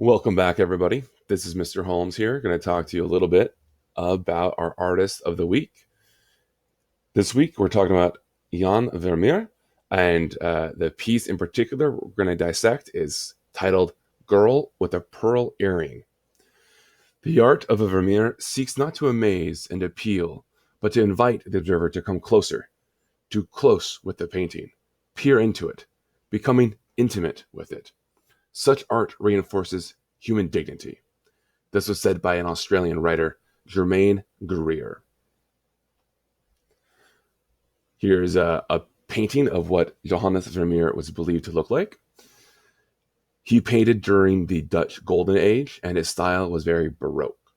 Welcome back, everybody. This is Mr. Holmes here, going to talk to you a little bit about our artist of the week. This week, we're talking about Jan Vermeer, and the piece in particular we're going to dissect is titled Girl with a Pearl Earring. The art of a Vermeer seeks not to amaze and appeal, but to invite the observer to come closer, too close with the painting, peer into it, becoming intimate with it. Such art reinforces human dignity. This was said by an Australian writer, Germaine Greer. Here's a painting of what Johannes Vermeer was believed to look like. He painted during the Dutch Golden Age, and his style was very Baroque.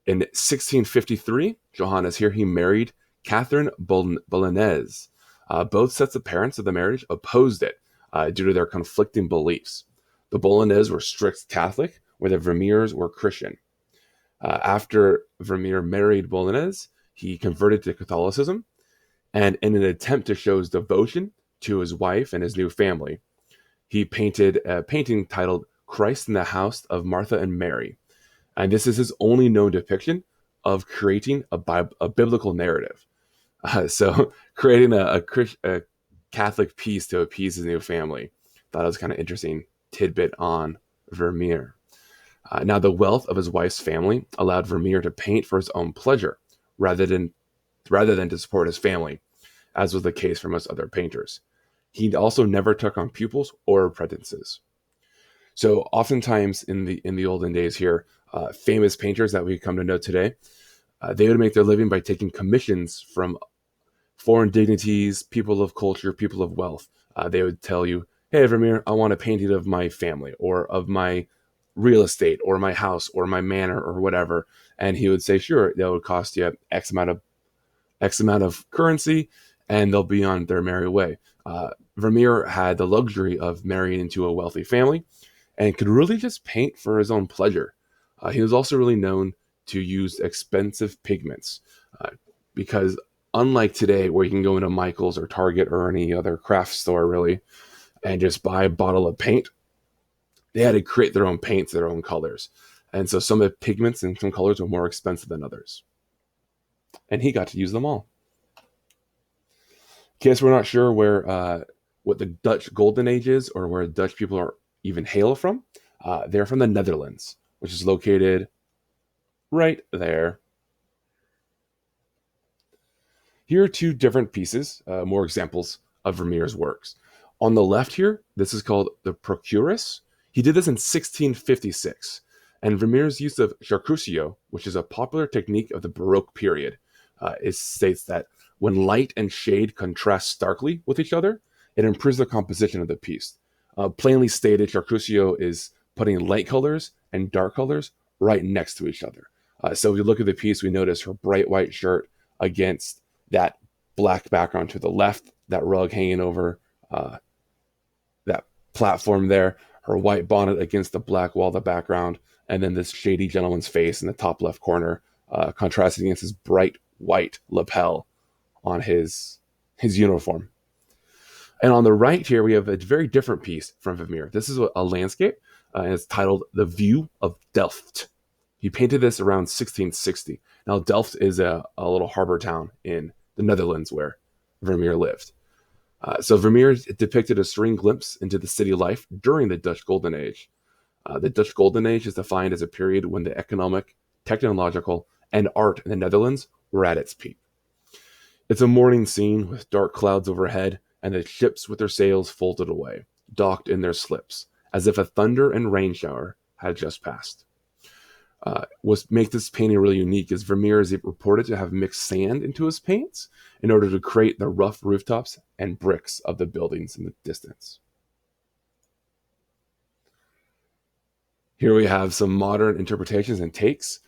In 1653, Johannes here, he married Catherine Bolognese. Both sets of parents of the marriage opposed it due to their conflicting beliefs. The Bolognese were strict Catholic, where the Vermeers were Christian. After Vermeer married Bolognese, he converted to Catholicism, and in an attempt to show his devotion to his wife and his new family, he painted a painting titled Christ in the House of Martha and Mary. And this is his only known depiction of creating a biblical narrative. So creating a Catholic piece to appease his new family. Thought it was kind of interesting tidbit on Vermeer. Now, the wealth of his wife's family allowed Vermeer to paint for his own pleasure rather than to support his family, as was the case for most other painters. He also never took on pupils or apprentices. So, oftentimes in the olden days here, famous painters that we come to know today, they would make their living by taking commissions from foreign dignities, people of culture, people of wealth. They would tell you, hey, Vermeer, I want a painting of my family or of my real estate or my house or my manor or whatever. And he would say, sure, that would cost you X amount of currency, and they'll be on their merry way. Vermeer had the luxury of marrying into a wealthy family and could really just paint for his own pleasure. He was also really known to use expensive pigments because unlike today where you can go into Michael's or Target or any other craft store really and just buy a bottle of paint, they had to create their own paints, their own colors. And so some of the pigments and some colors were more expensive than others. And he got to use them all. In case we're not sure where what the Dutch Golden Age is or where Dutch people are even hail from, they're from the Netherlands, which is located right there. Here are two different pieces, more examples of Vermeer's works. On the left here, this is called the Procurus. He did this in 1656. And Vermeer's use of charcutio, which is a popular technique of the Baroque period, it states that when light and shade contrast starkly with each other, it improves the composition of the piece. Plainly stated, charcutio is putting light colors and dark colors right next to each other. So if you look at the piece, we notice her bright white shirt against that black background to the left, that rug hanging over that platform there, her white bonnet against the black wall of the background, and then this shady gentleman's face in the top left corner, contrasting against his bright white lapel on his uniform. And on the right here, we have a very different piece from Vermeer. This is a landscape, and it's titled The View of Delft. He painted this around 1660. Now, Delft is a little harbor town in the Netherlands where Vermeer lived. So Vermeer depicted a serene glimpse into the city life during the Dutch Golden Age. The Dutch Golden Age is defined as a period when the economic, technological, and art in the Netherlands were at its peak. It's a morning scene with dark clouds overhead and the ships with their sails folded away, docked in their slips, as if a thunder and rain shower had just passed. What makes this painting really unique is Vermeer is reported to have mixed sand into his paints in order to create the rough rooftops and bricks of the buildings in the distance. Here we have some modern interpretations and takes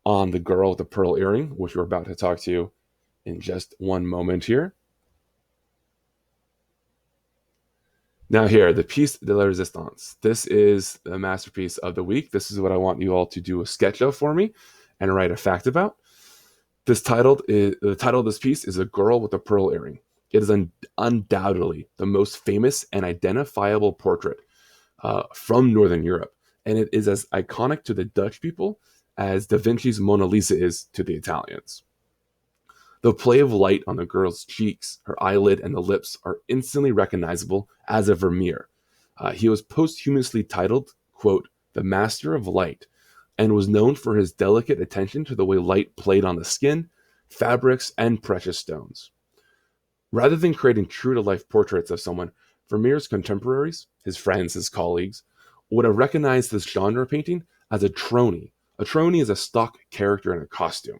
on the girl with the pearl earring, which we're about to talk to you in just one moment here. Now here, the piece de la resistance. This is the masterpiece of the week. This is what I want you all to do a sketch of for me and write a fact about. The title of this piece is A Girl with a Pearl Earring. It is undoubtedly the most famous and identifiable portrait from Northern Europe. and it is as iconic to the Dutch people as Da Vinci's Mona Lisa is to the Italians. The play of light on the girl's cheeks, her eyelid, and the lips are instantly recognizable as a Vermeer. He was posthumously titled, quote, the Master of Light, and was known for his delicate attention to the way light played on the skin, fabrics, and precious stones. Rather than creating true to life portraits of someone, Vermeer's contemporaries, his friends, his colleagues, would have recognized this genre painting as a tronie. A tronie is a stock character in a costume,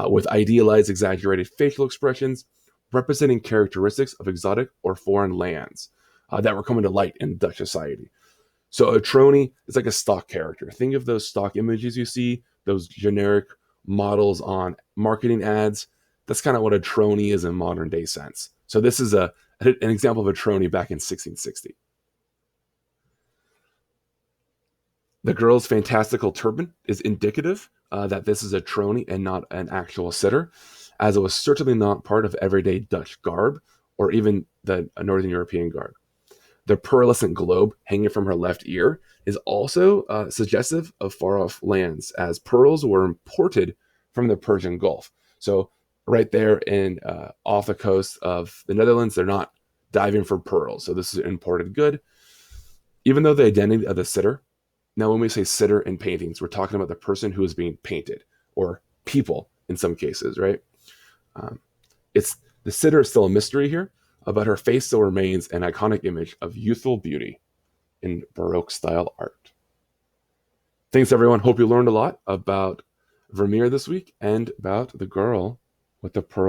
with idealized, exaggerated facial expressions representing characteristics of exotic or foreign lands that were coming to light in Dutch society. So a tronie is like a stock character. Think of those stock images you see, those generic models on marketing ads. That's kind of what a tronie is in modern day sense. So this is an example of a tronie back in 1660. The girl's fantastical turban is indicative that this is a tronie and not an actual sitter, as it was certainly not part of everyday Dutch garb or even the Northern European garb. The pearlescent globe hanging from her left ear is also suggestive of far off lands, as pearls were imported from the Persian Gulf. So, right there in off the coast of the Netherlands, they're not diving for pearls. So, this is an imported good. Even though the identity of the sitter, now when we say sitter in paintings, we're talking about the person who is being painted, or people in some cases, right? It's the sitter is still a mystery here, but her face still remains an iconic image of youthful beauty in Baroque style art. Thanks, everyone. Hope you learned a lot about Vermeer this week and about the girl with the pearl